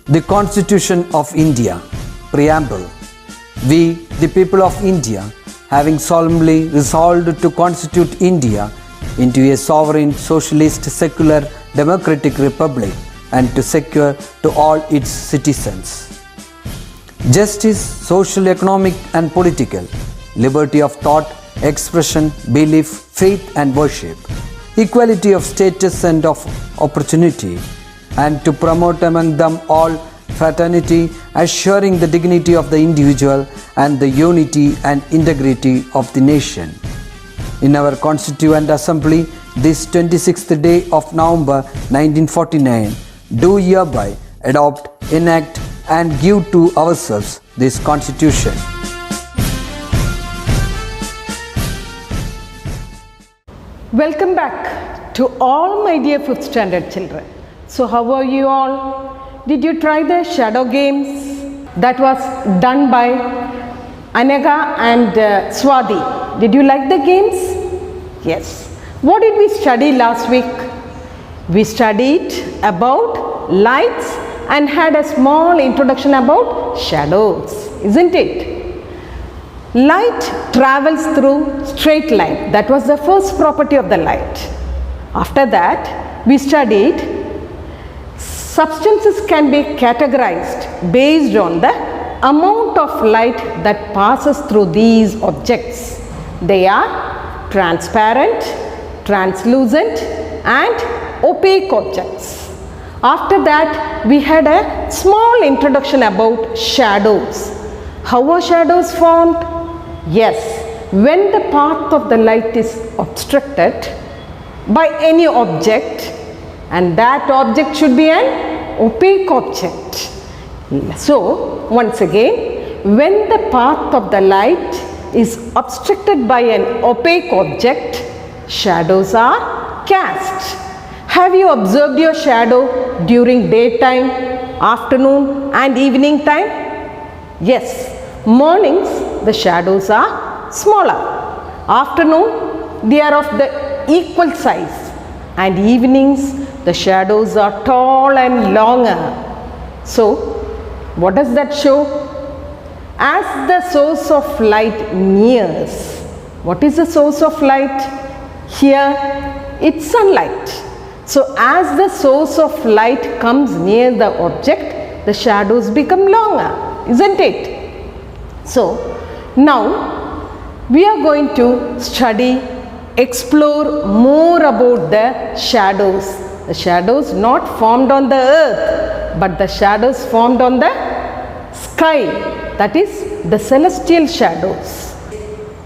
The Constitution of India, Preamble. We, the people of India, having solemnly resolved to constitute India into a sovereign, socialist, secular, democratic republic and to secure to all its citizens justice, social, economic and political, liberty of thought, expression, belief, faith and worship, equality of status and of opportunity, and to promote among them all fraternity, assuring the dignity of the individual and the unity and integrity of the nation. In our Constituent Assembly, this 26th day of November 1949, do hereby adopt, enact and give to ourselves this Constitution. Welcome back to all my dear 5th standard children. So how are you all? Did you try the shadow games that was done by Anaga and Swati? Did you like the games? Yes. What did we study last week? We studied about lights and had a small introduction about shadows, isn't it? Light travels through straight line. That was the first property of the light. After that, we studied substances can be categorized based on the amount of light that passes through these objects. They are transparent, translucent and opaque objects. After that, we had a small introduction about shadows. How are shadows formed? Yes, when the path of the light is obstructed by any object, and that object should be an opaque object. So, once again, when the path of the light is obstructed by an opaque object, shadows are cast. Have you observed your shadow during daytime, afternoon and evening time? Yes, mornings the shadows are smaller. Afternoon they are of the equal size, and evenings the shadows are tall and longer. So, what does that show? As the source of light nears, what is the source of light? Here, it's sunlight. So, as the source of light comes near the object, the shadows become longer, isn't it? So, now we are going to explore more about the shadows. The shadows not formed on the earth, but the shadows formed on the sky, that is the celestial shadows.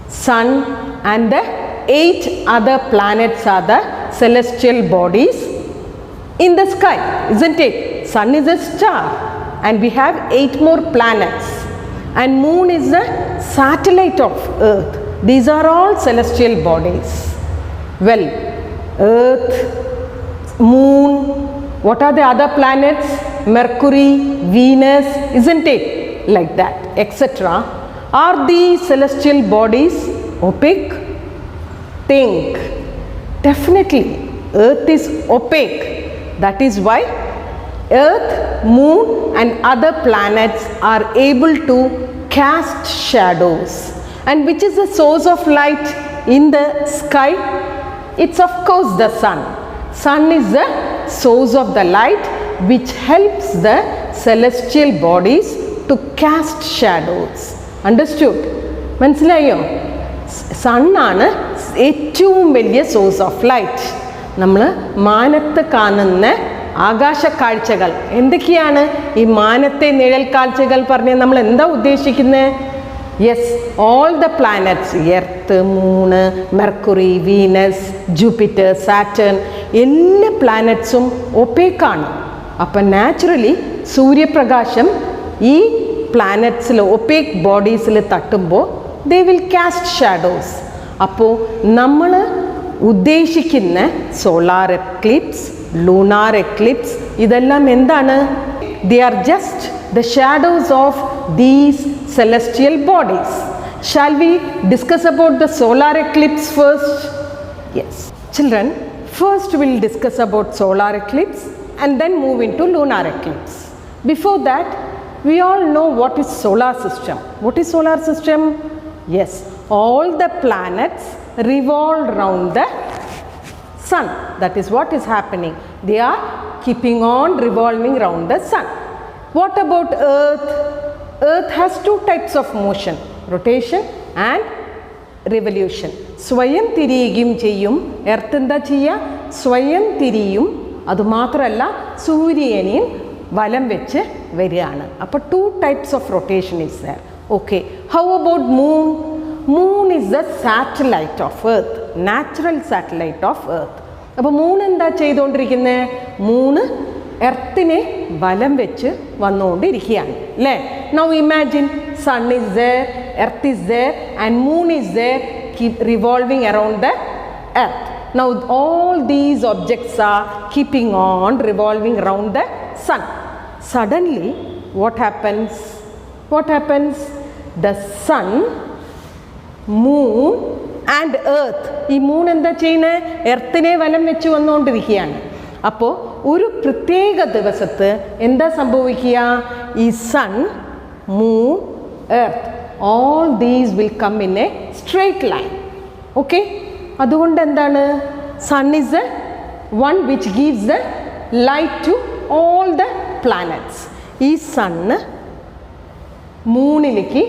Sun and the 8 other planets are the celestial bodies in the sky, isn't it? Sun is a star and we have 8 more planets, and moon is a satellite of earth. These are all celestial bodies. Well, earth, moon, what are the other planets? Mercury, Venus, isn't it? Like that, etc. Are these celestial bodies opaque? Think. Definitely, earth is opaque. That is why earth, moon and other planets are able to cast shadows. And which is the source of light in the sky? It's of course the sun. Sun is the source of the light which helps the celestial bodies to cast shadows. Understood? മനസ്സിലായോ? Sun ആണ് ഏറ്റവും വലിയ source of light. നമ്മൾ മാനത്ത് കാണുന്ന ആകാശ കാഴ്ചകൾ എന്തൊക്കെയാണ്? ഈ മാനത്തെ നിഴൽ കാഴ്ചകൾ പറഞ്ഞ് നമ്മൾ എന്താ ഉദ്ദേശിക്കുന്നത്? Yes, all the planets, Earth, Moon, Mercury, Venus, Jupiter, Saturn, എല്ലാ പ്ലാനറ്റ്സും ഒപ്പേക്കാണ്. അപ്പം നാച്ചുറലി സൂര്യപ്രകാശം ഈ പ്ലാനറ്റ്സിൽ ഒപ്പേക്ക് ബോഡീസിൽ തട്ടുമ്പോൾ ദേ വിൽ കാസ്റ്റ് ഷാഡോസ്. അപ്പോൾ നമ്മൾ ഉദ്ദേശിക്കുന്ന സോളാർ എക്ലിപ്സ്, ലൂണാർ എക്ലിപ്സ്, ഇതെല്ലാം എന്താണ്? They are just the shadows of these celestial bodies. Shall we discuss about the solar eclipse first? Yes. Children, first we will discuss about solar eclipse and then move into lunar eclipse. Before that, we all know what is solar system. What is solar system? Yes, all the planets revolve around the sun. That is what is happening. They are keeping on revolving around the sun. What about Earth? Earth has two types of motion, rotation and revolution. സ്വയം തിരിയുകയും ചെയ്യും. Earth എന്താ ചെയ്യുക? സ്വയം തിരിയും. അതുമാത്രമല്ല സൂര്യനെയും വലം വെച്ച് വരികയാണ്. അപ്പോൾ two types of rotation is there. Okay, how about moon? Moon is the satellite of earth, natural satellite of earth. അപ്പോൾ മൂൺ എന്താ ചെയ്തുകൊണ്ടിരിക്കുന്നത്? മൂണ് എർത്തിനെ വലം വെച്ച് വന്നുകൊണ്ടിരിക്കുകയാണ് അല്ലേ? Now imagine sun is there, earth is there and moon is there, keep revolving around the earth. Now all these objects are keeping on revolving around the sun. Suddenly what happens? The sun, moon and earth, ഈ moon എന്താ ചെയ്യുന്നത്? എർത്തിനെ വലം വെച്ച് വന്നുകൊണ്ടിരിക്കുകയാണ്. അപ്പോൾ ഒരു പ്രത്യേക ദിവസത്ത് എന്താ സംഭവിക്കുക? ഈ sun, moon, earth, all these will come in a straight line. Okay, അതുകൊണ്ട് എന്താണ്? sun is the one which gives the light to all the planets. ഈ സണ്ണ് മൂണിലേക്ക്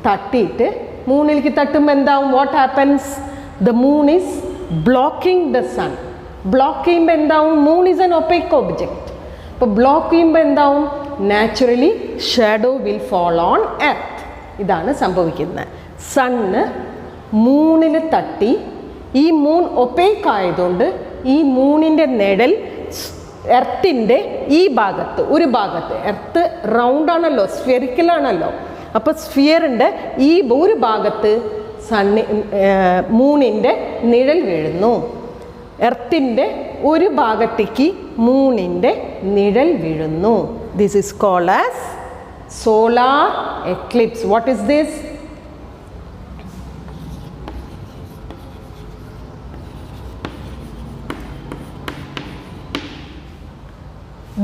തട്ടിയിട്ട്, മൂണിലേക്ക് തട്ടുമ്പോൾ എന്താവും? What happens? The moon is blocking the sun. Block ചെയ്യുമ്പോൾ എന്താവും? Moon is an opaque object. അപ്പോൾ ബ്ലോക്ക് ചെയ്യുമ്പോൾ എന്താവും? Naturally shadow will fall on earth. ഇതാണ് സംഭവിക്കുന്നത്. സണ്ണ് മൂണിൽ തട്ടി, ഈ മൂൺ ഒപ്പേക്ക് ആയതുകൊണ്ട് ഈ മൂണിൻ്റെ നിഴൽ എർത്തിൻ്റെ ഈ ഭാഗത്ത്, ഒരു ഭാഗത്ത്, എർത്ത് റൗണ്ടാണല്ലോ, സ്ഫിയറിക്കലാണല്ലോ, അപ്പോൾ സ്ഫിയറിൻ്റെ ഈ ഒരു ഭാഗത്ത് മൂണിൻ്റെ നിഴൽ വീഴുന്നു. എർത്തിൻ്റെ ഒരു ഭാഗത്തേക്ക് മൂണിൻ്റെ നിഴൽ വീഴുന്നു. This is called as solar eclipse. What is this?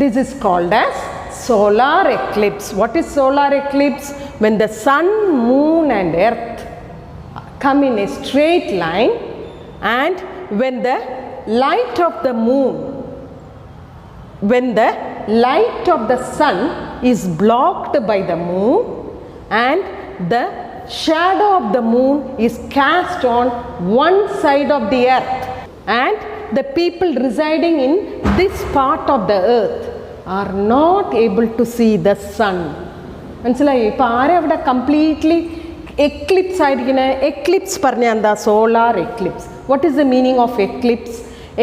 This is called as solar eclipse. What is solar eclipse? When the sun, moon and earth come in a straight line, and when the light of the moon, when the light of the sun is blocked by the moon and the shadow of the moon is cast on one side of the earth, and the people residing in this part of the earth are not able to see the sun. മനസ്സിലായി? ഇപ്പോൾ ആരെ അവിടെ completely Eclipse ആയിരിക്കുന്നത്? Eclipse പറഞ്ഞാൽ എന്താ? Solar Eclipse. What is the meaning of Eclipse?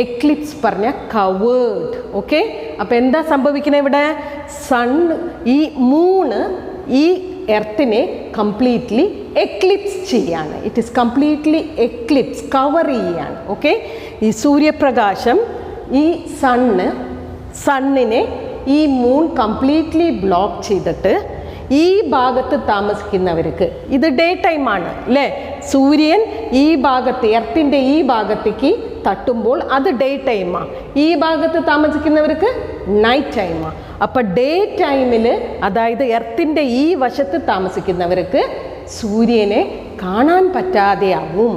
Eclipse പറഞ്ഞ covered. Okay, അപ്പോൾ എന്താ സംഭവിക്കുന്നത് ഇവിടെ? സൺ, ഈ മൂണ് ഈ എർത്തിനെ കംപ്ലീറ്റ്ലി എക്ലിപ്സ് ചെയ്യാണ്. It is completely Eclipse, cover ചെയ്യാണ്. ഓക്കെ, ഈ സൂര്യപ്രകാശം ഈ സണ്ണിനെ ഈ മൂൺ കംപ്ലീറ്റ്ലി ബ്ലോക്ക് ചെയ്തിട്ട് ഈ ഭാഗത്ത് താമസിക്കുന്നവർക്ക്, ഇത് ഡേ ടൈമാണ് അല്ലേ? സൂര്യൻ ഈ ഭാഗത്ത്, എർത്തിൻ്റെ ഈ ഭാഗത്തേക്ക് തട്ടുമ്പോൾ അത് ഡേ ടൈമാണ്. ഈ ഭാഗത്ത് താമസിക്കുന്നവർക്ക് നൈറ്റ് ടൈമാണ്. അപ്പോൾ ഡേ ടൈമിൽ, അതായത് എർത്തിൻ്റെ ഈ വശത്ത് താമസിക്കുന്നവർക്ക് സൂര്യനെ കാണാൻ പറ്റാതെയാവും.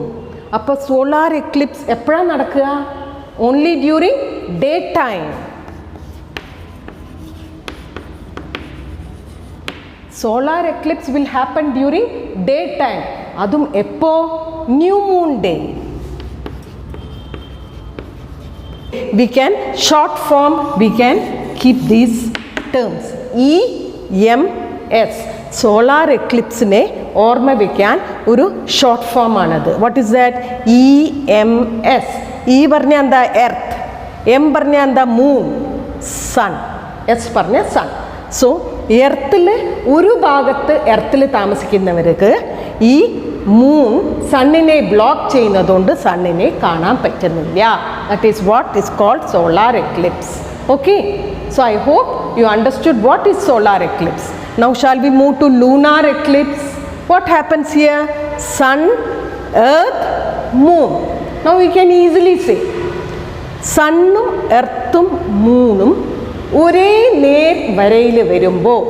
അപ്പോൾ സോളാർ എക്ലിപ്സ് എപ്പോഴാണ് നടക്കുക? Only during day time. Solar Eclipse will happen during day time. അതും എപ്പോ? New moon day. We can short form, we can keep these terms. EMS, solar eclipse ne ഓർമ്മ വയ്ക്കാൻ ഒരു ഷോർട്ട് ഫോം ആണത്. What is that? EMS. E പറഞ്ഞാൽ എന്താ? Earth. M പറഞ്ഞാൽ എന്താ? മൂൺ. സൺ. എസ് പറഞ്ഞ സൺ. സോ എർത്തിൽ ഒരു ഭാഗത്ത്, എർത്തിൽ താമസിക്കുന്നവർക്ക് ഈ മൂൺ സണ്ണിനെ ബ്ലോക്ക് ചെയ്യുന്നതുകൊണ്ട് സണ്ണിനെ കാണാൻ പറ്റുന്നില്ല. That is what is called solar eclipse. Okay, so I hope you understood what is solar eclipse. Now shall we move to lunar eclipse. What happens here? Sun, earth, moon. Now we can easily say സണ്ണും എർത്തും മൂണും ഒരേ നേർ വരയിൽ വരുമ്പോൾ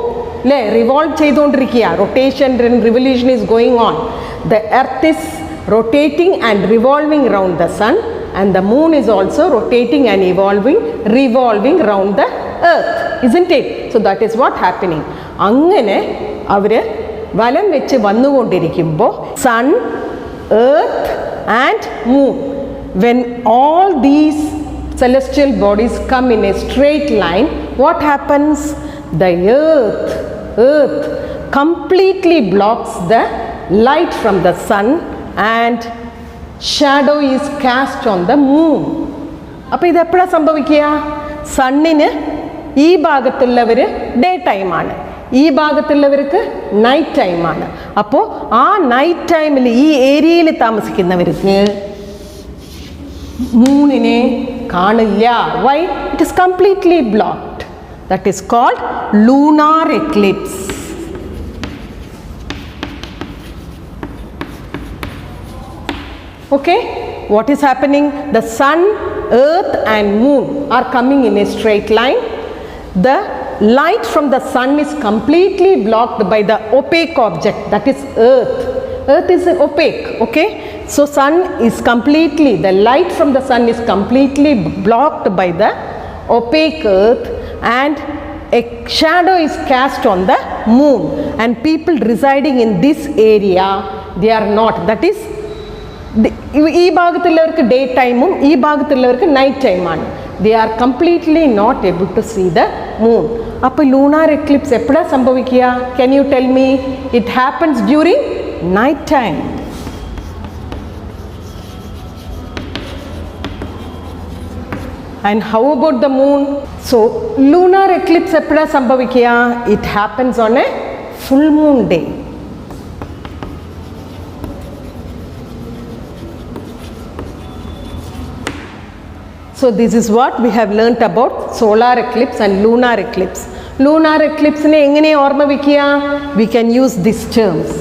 അല്ലേ, revolve ചെയ്തുകൊണ്ടിരിക്കുക, rotation and revolution is going on. The earth is rotating and revolving around the sun, and the moon is also rotating and revolving around the earth, isn't it? So that is what happening. അങ്ങനെ അവർ വലം വെച്ച് വന്നുകൊണ്ടിരിക്കുമ്പോൾ sun, earth and moon, when all these celestial bodies come in a straight line, what happens? The earth completely blocks the light from the sun and shadow is cast on the moon. അപ്പോൾ ഇത് എപ്പോഴാണ് സംഭവിക്കുക? സണ്ണിന് ഈ ഭാഗത്തുള്ളവർ day ടൈമാണ്, ഈ ഭാഗത്തുള്ളവർക്ക് night ടൈമാണ്. അപ്പോൾ ആ നൈറ്റ് ടൈമിൽ ഈ ഏരിയയിൽ താമസിക്കുന്നവർക്ക് മൂണിനെ കാണില്ല. Why? It is completely blocked. That is called lunar eclipse. Okay, what is happening? The sun, earth and moon are coming in a straight line. The light from the sun is completely blocked by the opaque object, that is earth. Earth is opaque, okay? So sun is completely, the light from the sun is completely blocked by the opaque earth, and a shadow is cast on the moon, and people residing in this area, they are not, that is ഈ ഭാഗത്തുള്ളവർക്ക് day ടൈമും ഈ ഭാഗത്തുള്ളവർക്ക് night ടൈമാണ്. They are completely not able to see the moon. അപ്പോൾ lunar eclipse എപ്പോഴാണ് സംഭവിക്കുക? Can you tell me? It happens during night time. And how about the moon? So lunar eclipse എപ്പോഴാണ് സംഭവിക്കുക? It happens on a full moon day. So this is what we have learnt about solar eclipse and lunar eclipse. Lunar eclipse ne engane orma vikkiya? We can use these terms.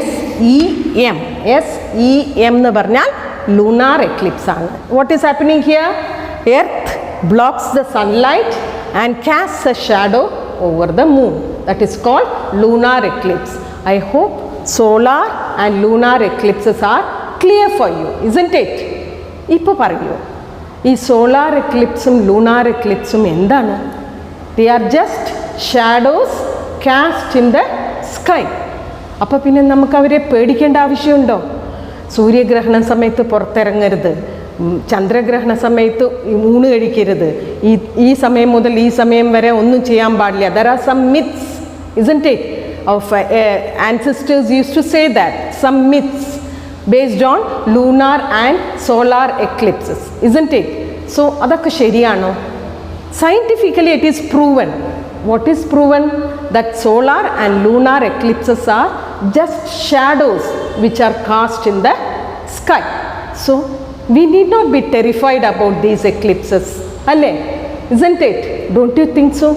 SEM. SEM nu parnal lunar eclipse aanu. What is happening here? Earth blocks the sunlight and casts a shadow over the moon. That is called lunar eclipse. I hope solar and lunar eclipses are clear for you, isn't it? Ippo parayu. ഈ solar എക്ലിപ്സും lunar എക്ലിപ്സും എന്താണ്? They are just shadows cast in the sky. അപ്പോൾ പിന്നെ നമുക്ക് അവരെ പേടിക്കേണ്ട ആവശ്യമുണ്ടോ? സൂര്യഗ്രഹണ സമയത്ത് പുറത്തിറങ്ങരുത്, ചന്ദ്രഗ്രഹണ സമയത്ത് ഊണ് കഴിക്കരുത്, ഈ സമയം മുതൽ ഈ സമയം വരെ ഒന്നും ചെയ്യാൻ പാടില്ല. There are some myths, isn't it? Of ancestors used to say that, some myths based on lunar and solar eclipses, isn't it? So adakku sheriyano? Scientifically it is proven. What is proven? That solar and lunar eclipses are just shadows which are cast in the sky. So we need not be terrified about these eclipses, alle, isn't it? Don't you think so?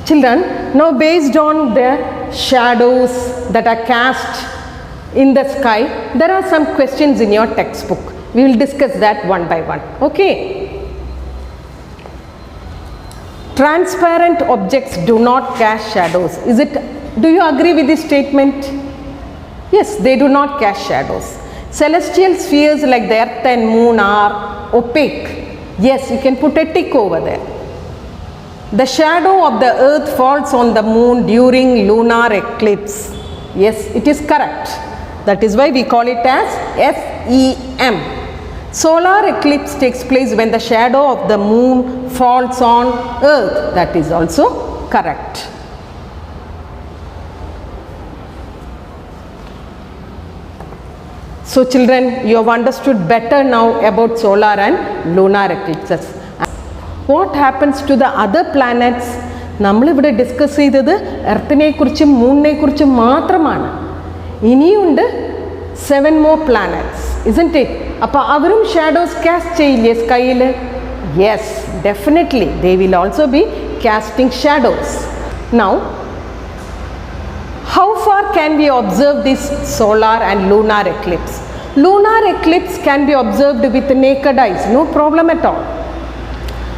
Children, now based on the shadows that are cast in the sky, there are some questions in your textbook. We will discuss that one by one. Okay? Transparent objects do not cast shadows. Do you agree with this statement? Yes, they do not cast shadows. Celestial spheres like the earth and moon are opaque. Yes, you can put a tick over there. The shadow of the earth falls on the moon during lunar eclipse. Yes, it is correct. That is why we call it as SEM. Solar eclipse takes place when the shadow of the moon falls on earth. That is also correct. So children, you have understood better now about solar and lunar eclipses. What happens to the other planets? നമ്മളിവിടെ discuss ചെയ്തത് എർത്തിനെ കുറിച്ചും മൂണിനെ കുറിച്ചും മാത്രമാണ്. ഇനിയുണ്ട് 7 more planets, isn't it? അപ്പോൾ അവരും shadows cast ചെയ്യില്ലേ സ്കൈയിൽ? Yes, definitely they will also be casting shadows. Now, how far can we observe this solar and lunar eclipse? Lunar eclipse can be observed with naked eyes, no problem at all.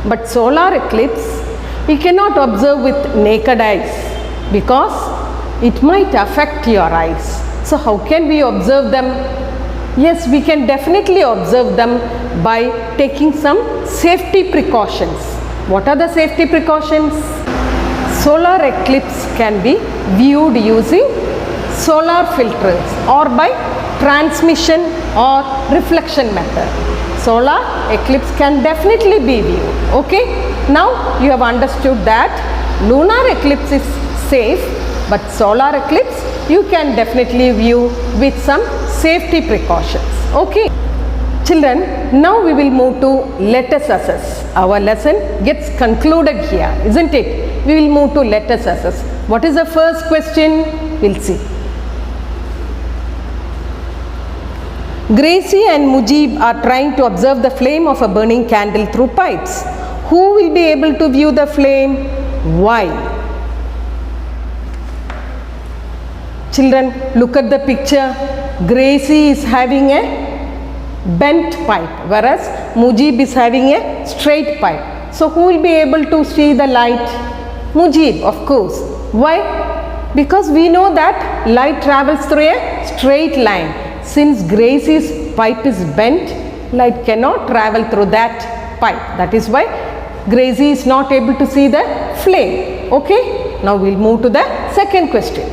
But solar eclipse, you cannot observe with naked eyes because it might affect your eyes. So how can we observe them? Yes, we can definitely observe them by taking some safety precautions. What are the safety precautions? Solar eclipse can be viewed using solar filters or by transmission or reflection method. Solar eclipse can definitely be viewed. Okay, now you have understood that lunar eclipse is safe, but solar eclipse you can definitely view with some safety precautions. Okay, children, now we will move to let us assess. Our lesson gets concluded here, isn't it? We will move to let us assess. What is the first question? We'll see. Gracie and Mujib are trying to observe the flame of a burning candle through pipes. Who will be able to view the flame? Why? Children, look at the picture. Gracie is having a bent pipe, whereas Mujib is having a straight pipe. So who will be able to see the light? Mujib, of course. Why? Because we know that light travels through a straight line. Since Gracie's pipe is bent, light cannot travel through that pipe. That is why Gracie is not able to see the flame. Okay, now we'll move to the second question.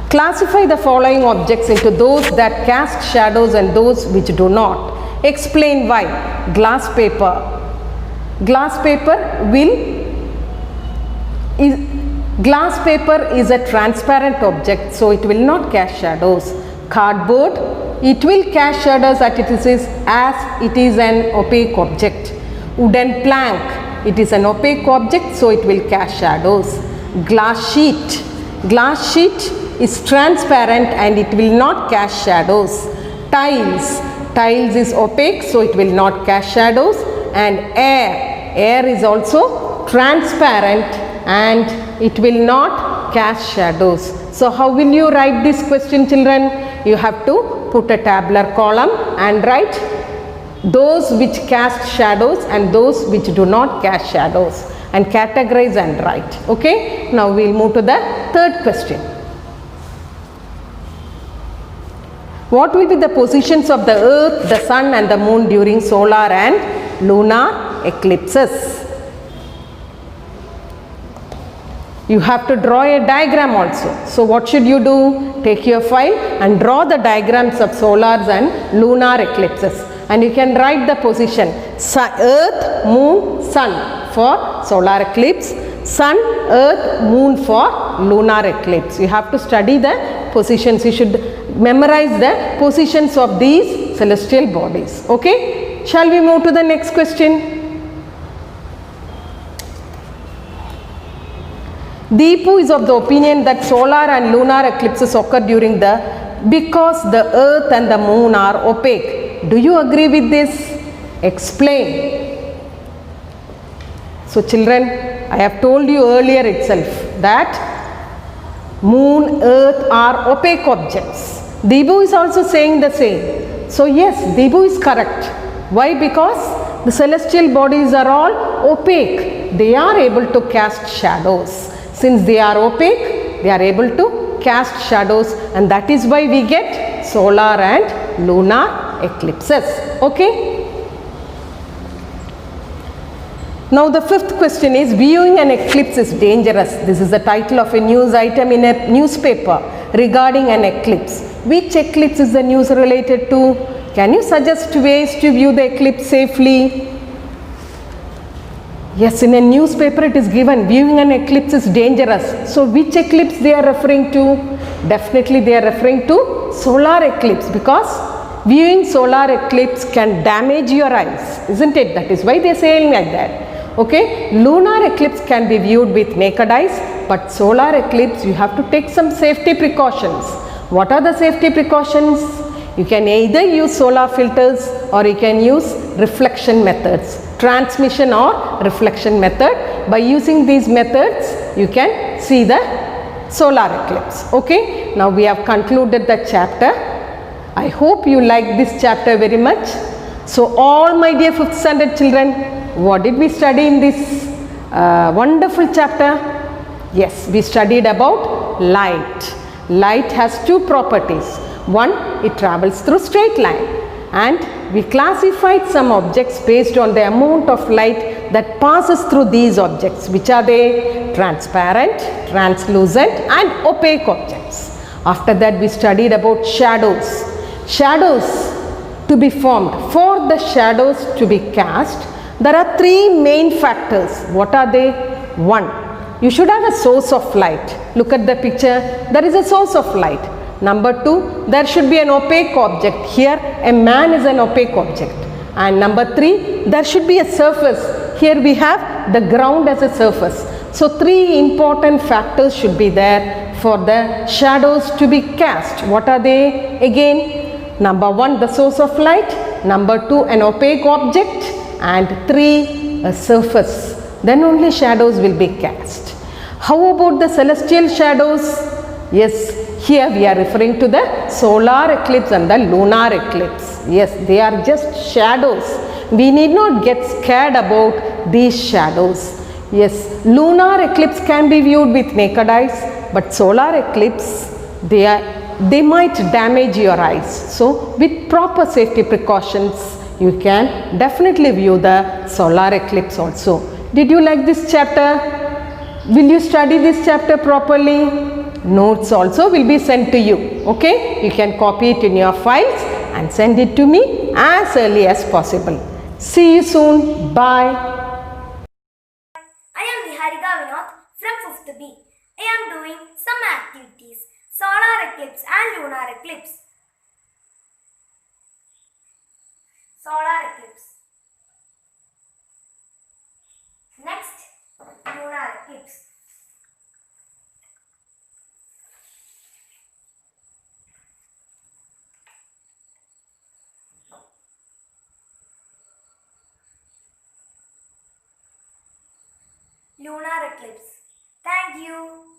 Classify the following objects into those that cast shadows and those which do not. Explain why. Glass paper. Glass paper is a transparent object, so it will not cast shadows. Cardboard, it will cast shadows as it is an opaque object. Wooden plank, it is an opaque object, so it will cast shadows. Glass sheet is transparent and it will not cast shadows. Tiles is opaque, so it will not cast shadows. And air is also transparent and it will not cast shadows. So how will you write this question, children? You have to put a tabular column and write those which cast shadows and those which do not cast shadows, and categorize and write. Okay, now we will move to the third question. What will be the positions of the earth, the sun and the moon during solar and lunar eclipses? You have to draw a diagram also. So what should you do? Take your file and draw the diagrams of solars and lunar eclipses. And you can write the position. Earth, moon, sun for solar eclipse. Sun, earth, moon for lunar eclipse. You have to study the positions. You should memorize the positions of these celestial bodies. Okay? Shall we move to the next question? Deepu is of the opinion that solar and lunar eclipses occur because the earth and the moon are opaque. Do you agree with this? Explain. So children, I have told you earlier itself that moon, earth are opaque objects. Deepu is also saying the same. So yes, Deepu is correct. Why? Because the celestial bodies are all opaque. They are able to cast shadows. Since they are opaque, they are able to cast shadows, and that is why we get solar and lunar eclipses. Okay? Now the fifth question is, viewing an eclipse is dangerous. This is the title of a news item in a newspaper regarding an eclipse. Which eclipse is the news related to? Can you suggest ways to view the eclipse safely? Yes, in a newspaper it is given viewing an eclipse is dangerous. So which eclipse they are referring to? Definitely they are referring to solar eclipse, because viewing solar eclipse can damage your eyes, isn't it? That is why they are saying like that. Okay, lunar eclipse can be viewed with naked eyes, but solar eclipse you have to take some safety precautions. What are the safety precautions? You can either use solar filters or you can use reflection methods, transmission or reflection method. By using these methods, you can see the solar eclipse. Okay, now we have concluded the chapter. I hope you like this chapter very much. So all my dear 5th standard children, what did we study in this wonderful chapter? Yes, we studied about light. Light has two properties. One, it travels through straight line, and we classified some objects based on the amount of light that passes through these objects. Which are they? Transparent, translucent and opaque objects. After that we studied about shadows. Shadows to be formed. For the shadows to be cast, there are three main factors. What are they? One, you should have a source of light. Look at the picture. There is a source of light. Number two, there should be an opaque object. Here a man is an opaque object. And number three, there should be a surface. Here we have the ground as a surface. So three important factors should be there for the shadows to be cast. What are they? Again, number one, the source of light. Number two, an opaque object. And three, a surface. Then only shadows will be cast. How about the celestial shadows? Yes, here we are referring to the solar eclipse and the lunar eclipse. Yes, they are just shadows. We need not get scared about these shadows. Yes, lunar eclipse can be viewed with naked eyes, but solar eclipse, they might damage your eyes. So with proper safety precautions, you can definitely view the solar eclipse also. Did you like this chapter? Will you study this chapter properly? Notes also will be sent to you. Okay? You can copy it in your files and send it to me as early as possible. See you soon. Bye. I am Niharika Vinod from 5th B. I am doing some activities. Solar eclipse and lunar eclipse. Solar eclipse. Next, lunar eclipse. Lunar eclipse. Thank you.